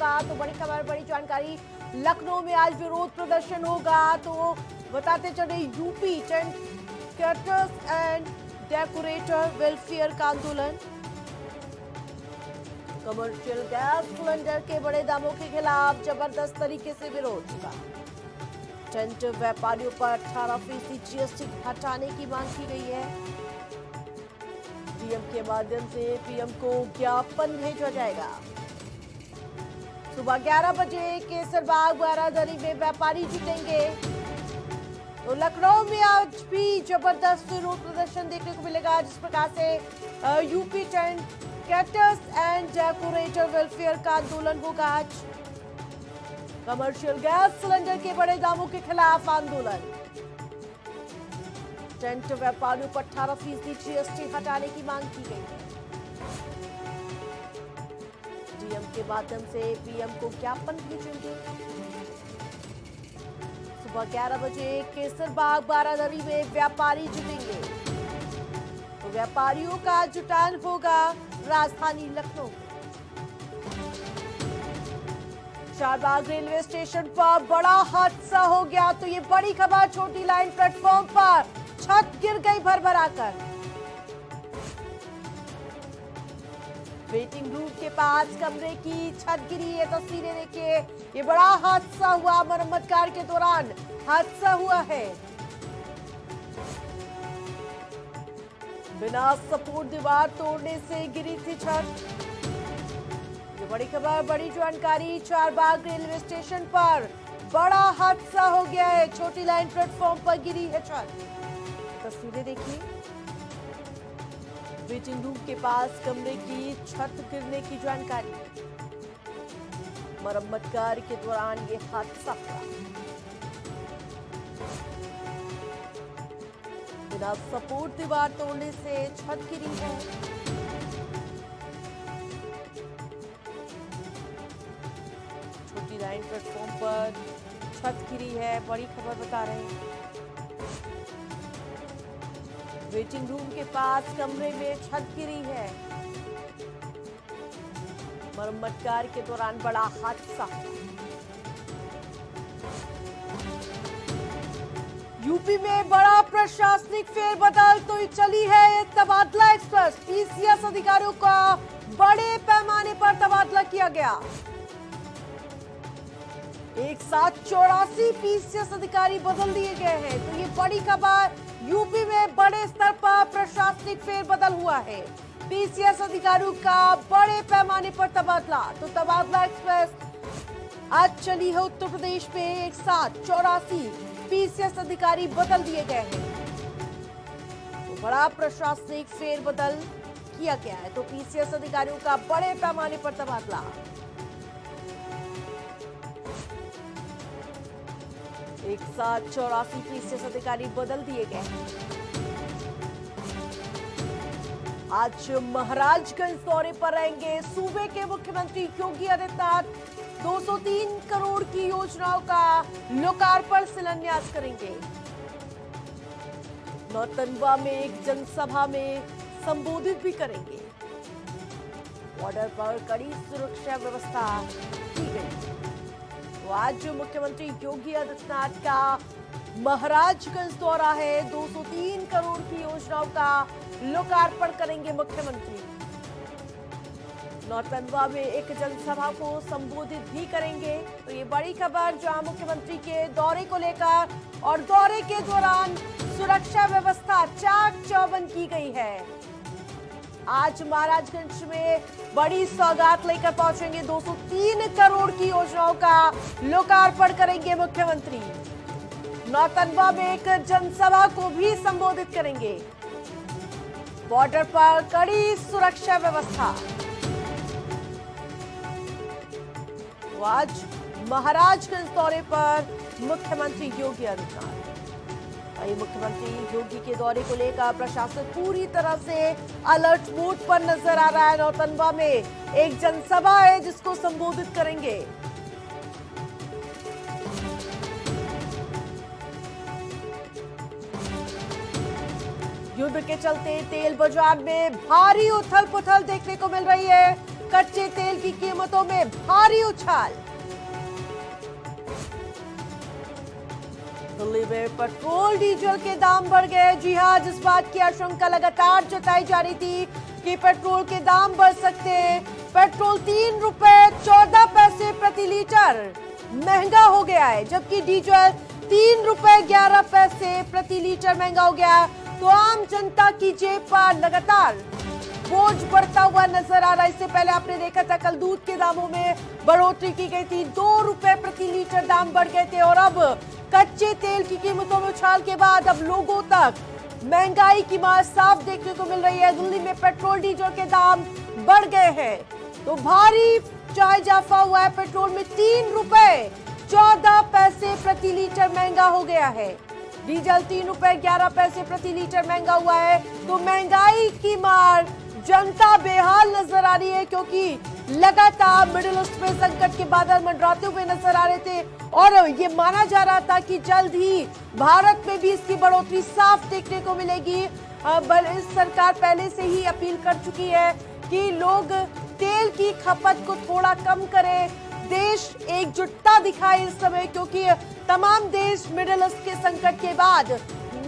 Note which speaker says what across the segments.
Speaker 1: का। तो बड़ी खबर, बड़ी जानकारी, लखनऊ में आज विरोध प्रदर्शन होगा। तो बताते चले, UP tent cutters and decorator welfare का आंदोलन। कमर्शियल गैस सिलेंडर के बड़े दामों के खिलाफ जबरदस्त तरीके से विरोध होगा। टेंट व्यापारियों पर 18% जीएसटी हटाने की मांग की गई है। डीएम के माध्यम से पीएम को ज्ञापन भेजा जाएगा। सुबह 11 बजे केसरबाग बारादरी में व्यापारी जुटेंगे। तो लखनऊ में आज भी जबरदस्त विरोध प्रदर्शन देखने को मिलेगा, जिस प्रकार से UP tent caterers and decorator welfare का आंदोलन होगा आज। कमर्शियल गैस सिलेंडर के बड़े दामों के खिलाफ आंदोलन। टेंट व्यापारियों पर 18% जीएसटी हटाने की मांग की गई है। डीएम के माध्यम से पीएम को ज्ञापन भेजेंगे। सुबह 11 बजे केसरबाग बारादरी में व्यापारी जुटेंगे। तो व्यापारियों का जुटान होगा राजधानी लखनऊ। चारबाग रेलवे स्टेशन पर बड़ा हादसा हो गया। तो ये बड़ी खबर, छोटी लाइन प्लेटफॉर्म पर छत गिर गई भरभराकर। वेटिंग रूम के पास कमरे की छत गिरी है। तस्वीरें देखिए, ये बड़ा हादसा हुआ, मरम्मत कार्य के दौरान हादसा हुआ है। बिना सपोर्ट दीवार तोड़ने से गिरी थी छत। ये बड़ी खबर, बड़ी जानकारी, चारबाग रेलवे स्टेशन पर बड़ा हादसा हो गया है। छोटी लाइन प्लेटफॉर्म पर गिरी है छत। तस्वीरें देखिए, वेटिंग रूम के पास कमरे की छत गिरने की जानकारी। मरम्मत कार्य के दौरान ये हादसा हुआ। बिना सपोर्ट दीवार तोड़ने से छत गिरी है। छोटी लाइन प्लेटफॉर्म पर छत गिरी है, बड़ी खबर बता रहे हैं। वेटिंग रूम के पास कमरे में छत गिरी है। मरम्मत कार्य के दौरान बड़ा हादसा। यूपी में बड़ा प्रशासनिक फेरबदल। तो चली है तबादला एक्सप्रेस। पीसीएस अधिकारियों का बड़े पैमाने पर तबादला किया गया। एक साथ 84 पीसीएस अधिकारी बदल दिए गए हैं। तो ये बड़ी खबर, यूपी में बड़े स्तर पर प्रशासनिक फेरबदल हुआ है। पीसीएस अधिकारियों का बड़े पैमाने पर तबादला। तो तबादला एक्सप्रेस आज चली है उत्तर प्रदेश में। एक साथ 84 पीसीएस अधिकारी बदल दिए गए हैं। तो बड़ा प्रशासनिक फेरबदल किया गया है। तो पीसीएस अधिकारियों का बड़े पैमाने पर तबादला। एक साथ 84 पीसीएस अधिकारी बदल दिए गए हैं। आज महाराजगंज दौरे पर रहेंगे सूबे के मुख्यमंत्री योगी आदित्यनाथ। 203 करोड़ की योजनाओं का लोकार्पण शिलान्यास करेंगे। नौतनवा में एक जनसभा में संबोधित भी करेंगे। बॉर्डर पर कड़ी सुरक्षा व्यवस्था की गई। तो आज मुख्यमंत्री योगी आदित्यनाथ का महाराजगंज दौरा है। 203 करोड़ की योजनाओं का लोकार्पण करेंगे मुख्यमंत्री। नौतनवा में एक जनसभा को संबोधित भी करेंगे। तो ये बड़ी खबर, जहां मुख्यमंत्री के दौरे को लेकर और दौरे के दौरान सुरक्षा व्यवस्था चाक चौबंद की गई है। आज महाराजगंज में बड़ी सौगात लेकर पहुंचेंगे। 203 करोड़ की योजनाओं का लोकार्पण करेंगे मुख्यमंत्री। नौतनवा में एक जनसभा को भी संबोधित करेंगे। बॉर्डर पर कड़ी सुरक्षा व्यवस्था। तो आज महाराजगंज दौरे पर मुख्यमंत्री योगी आदित्यनाथ। मुख्यमंत्री योगी के दौरे को लेकर प्रशासन पूरी तरह से अलर्ट मोड पर नजर आ रहा है। नौतनवा में एक जनसभा है जिसको संबोधित करेंगे। युद्ध के चलते तेल बाजार में भारी उथल पुथल देखने को मिल रही है। कच्चे तेल की कीमतों में भारी उछाल। दिल्ली में पेट्रोल डीजल के दाम बढ़ गए। जी हां, जिस बात की आशंका लगातार जताई जा रही थी कि पेट्रोल के दाम बढ़ सकते हैं। पेट्रोल 3 रुपए 14 पैसे प्रति लीटर महंगा हो गया है, जबकि डीजल 3 रुपए 11 पैसे प्रति लीटर महंगा हो गया है। तो आम जनता की जेब पर लगातार बोझ बढ़ता हुआ नजर आ रहा है। इससे पहले आपने देखा था कल दूध के दामों में बढ़ोतरी की गई थी, 2 रुपए प्रति लीटर दाम बढ़ गए थे। और अब कच्चे तेल की कीमतों में उछाल के बाद अब लोगों तक महंगाई की मार साफ देखने को मिल रही है। दिल्ली में पेट्रोल डीजल के दाम बढ़ गए हैं, तो भारी चाहे इजाफा हुआ है। पेट्रोल में 3 रुपए 14 पैसे प्रति लीटर महंगा हो गया है। डीजल 3 रुपए 11 पैसे प्रति लीटर महंगा हुआ है। तो महंगाई की मार जनता बेहाल नजर आ रही है, क्योंकि लगातार मिडिल ईस्ट में संकट के बादल मंडराते हुए नजर आ रहे थे और ये माना जा रहा था कि जल्द ही भारत में भी इसकी बढ़ोतरी साफ देखने को मिलेगी। सरकार पहले से ही अपील कर चुकी है कि लोग तेल की खपत को थोड़ा कम करें, देश एकजुटता दिखाए इस समय, क्योंकि तमाम देश मिडिल ईस्ट के संकट के बाद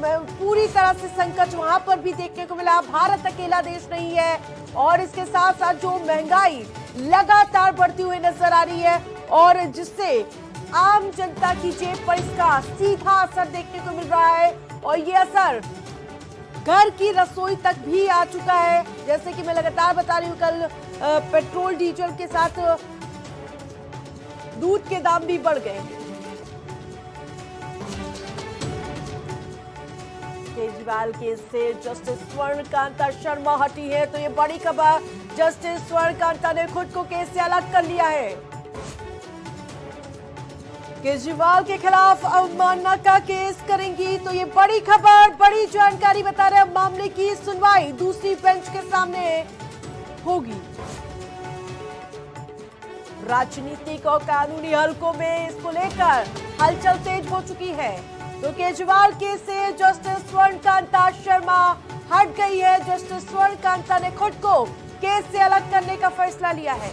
Speaker 1: पूरी तरह से संकट वहां पर भी देखने को मिला। भारत अकेला देश नहीं है और इसके साथ साथ जो महंगाई लगातार बढ़ती हुई नजर आ रही है और जिससे आम जनता की जेब पर इसका सीधा असर देखने को मिल रहा है और ये असर घर की रसोई तक भी आ चुका है। जैसे कि मैं लगातार बता रही हूँ, कल पेट्रोल डीजल के साथ दूध के दाम भी बढ़ गए। केजरीवाल केस से जस्टिस स्वर्णकांता शर्मा हटी है, तो ये बड़ी खबर। जस्टिस स्वर्णकांता ने खुद को केस से अलग कर लिया है। केजरीवाल के खिलाफ अवमानना का केस करेंगी, तो ये बड़ी खबर, बड़ी जानकारी बता रहे हैं। मामले की सुनवाई दूसरी बेंच के सामने होगी। राजनीतिक और कानूनी हलकों में इसको लेकर हलचल तेज हो चुकी है। तो केजरीवाल केस से जस्टिस स्वर्णकांता शर्मा हट गई है। जस्टिस स्वर्णकांता ने खुद को केस से अलग करने का फैसला लिया है।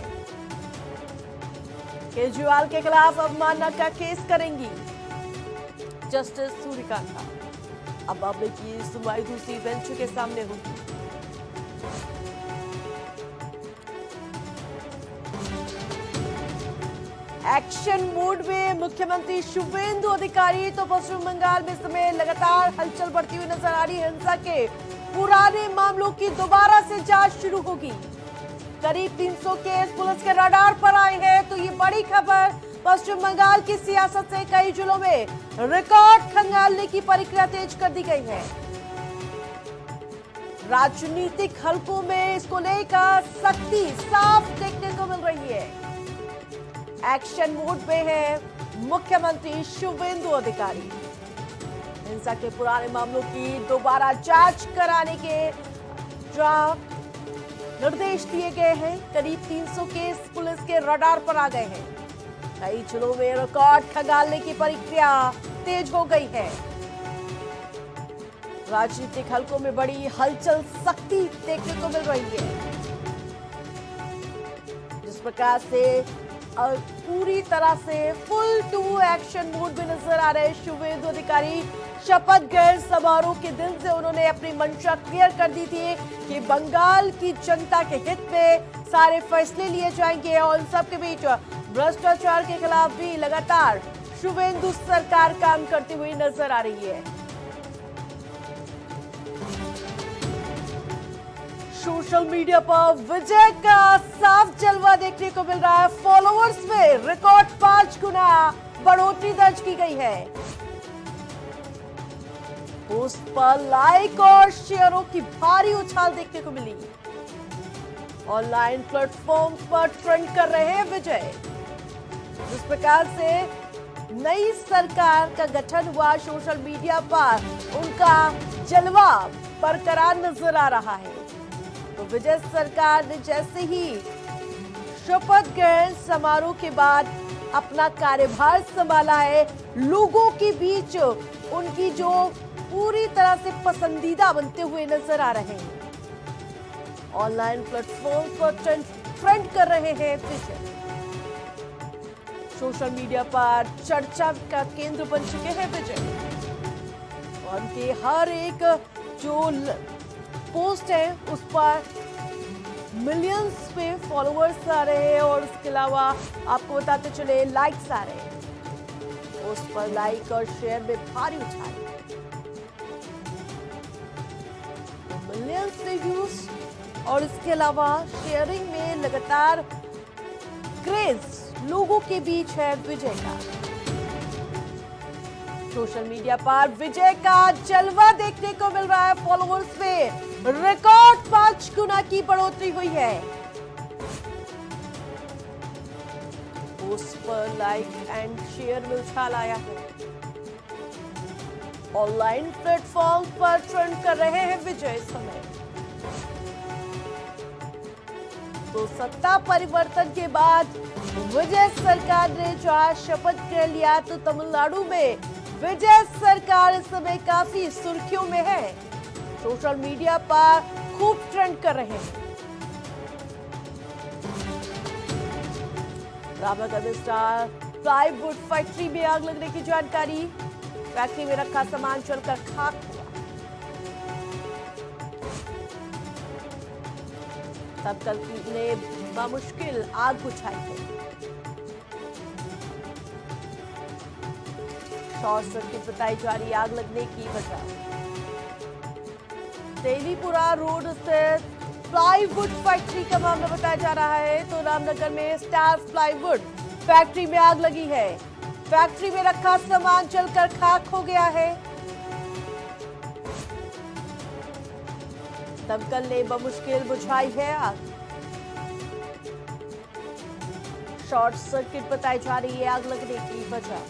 Speaker 1: केजरीवाल के खिलाफ अवमानना का केस करेंगी जस्टिस सूर्यकांता। अब मामले की सुनवाई दूसरी बेंच के सामने होगी। एक्शन मोड में मुख्यमंत्री शुवेंदु अधिकारी। तो पश्चिम बंगाल में इस समय लगातार हलचल बढ़ती हुई नजर आ रही है। हिंसा के पुराने मामलों की दोबारा से जांच शुरू होगी। करीब 300 केस पुलिस के रडार पर आए हैं, तो ये बड़ी खबर। पश्चिम बंगाल की सियासत से कई जिलों में रिकॉर्ड खंगालने की प्रक्रिया तेज कर दी गई है। राजनीतिक हलकों में इसको लेकर सख्ती साफ देखने को मिल रही है। एक्शन मोड में है मुख्यमंत्री शुवेंदु अधिकारी। हिंसा के पुराने मामलों की दोबारा जांच कराने के निर्देश दिए गए हैं। करीब 300 केस पुलिस के रडार पर आ गए हैं। कई जिलों में रिकॉर्ड खंगालने की प्रक्रिया तेज हो गई है। राजनीतिक हलकों में बड़ी हलचल, सख्ती देखने को मिल रही है। जिस प्रकार से पूरी तरह से फुल टू एक्शन मोड में नजर आ रहे शुवेंदु अधिकारी। शपथ ग्रहण समारोह के दिन से उन्होंने अपनी मंशा क्लियर कर दी थी कि बंगाल की जनता के हित में सारे फैसले लिए जाएंगे और इन सब के बीच भ्रष्टाचार के खिलाफ भी लगातार शुवेंदु सरकार काम करती हुई नजर आ रही है। सोशल मीडिया पर विजय का साफ जलवा देखने को मिल रहा है। फॉलोअर्स में रिकॉर्ड 5 गुना बढ़ोतरी दर्ज की गई है। पोस्ट पर लाइक और शेयरों की भारी उछाल देखने को मिली। ऑनलाइन प्लेटफॉर्म पर ट्रेंड कर रहे हैं विजय। जिस प्रकार से नई सरकार का गठन हुआ, सोशल मीडिया पर उनका जलवा बरकरार नजर आ रहा है। तो विजय सरकार ने जैसे ही शपथ ग्रहण समारोह के बाद अपना कार्यभार संभाला है, लोगों के बीच उनकी जो पूरी तरह से पसंदीदा बनते हुए नजर आ रहे हैं। ऑनलाइन प्लेटफॉर्म पर ट्रेंड कर रहे हैं विजय। सोशल मीडिया पर चर्चा का केंद्र बन चुके हैं विजय। और उनके हर एक जो पोस्ट है उस पर मिलियंस में फॉलोअर्स आ रहे हैं और उसके अलावा आपको बताते चले लाइक्स आ रहे हैं। उस पर लाइक और शेयर में भारी उछाल, मिलियंस व्यूज और इसके अलावा शेयरिंग में लगातार क्रेज लोगों के बीच है विजय का। सोशल मीडिया पर विजय का जलवा देखने को मिल रहा है। फॉलोअर्स में रिकॉर्ड 5 गुना की बढ़ोतरी हुई है। पोस्ट पर लाइक एंड शेयर में उछाल आया है। ऑनलाइन प्लेटफॉर्म पर ट्रेंड कर रहे हैं विजय इस समय। तो सत्ता परिवर्तन के बाद विजय सरकार ने जहां शपथ ग्रहण लिया, तो तमिलनाडु में विजय सरकार इस समय काफी सुर्खियों में है। सोशल मीडिया पर खूब ट्रेंड कर रहे हैं। रामनगर में स्टार प्लाईवुड फैक्ट्री में आग लगने की जानकारी। फैक्ट्री में रखा सामान जलकर खाक हुआ। दमकल ने बामुश्किल आग बुझाई है। शॉर्ट सर्किट बताई जा रही आग लगने की वजह। तेलीपुरा रोड स्थित प्लाईवुड फैक्ट्री का मामला बताया जा रहा है। तो रामनगर में स्टार प्लाईवुड फैक्ट्री में आग लगी है। फैक्ट्री में रखा सामान जलकर खाक हो गया है। दमकल ने बमुश्किल बुझाई है आग। शॉर्ट सर्किट बताई जा रही है आग लगने की वजह।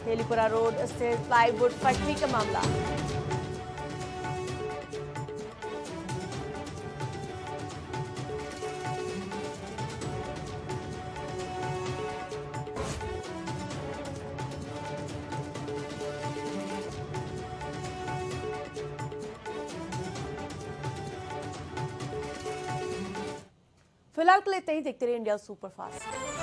Speaker 1: तेलीपुरा रोड स्थित प्लाईवुड फैक्ट्री का मामला। फिलहाल के लिए इतना ही। देखते रहिए इंडिया सुपरफास्ट।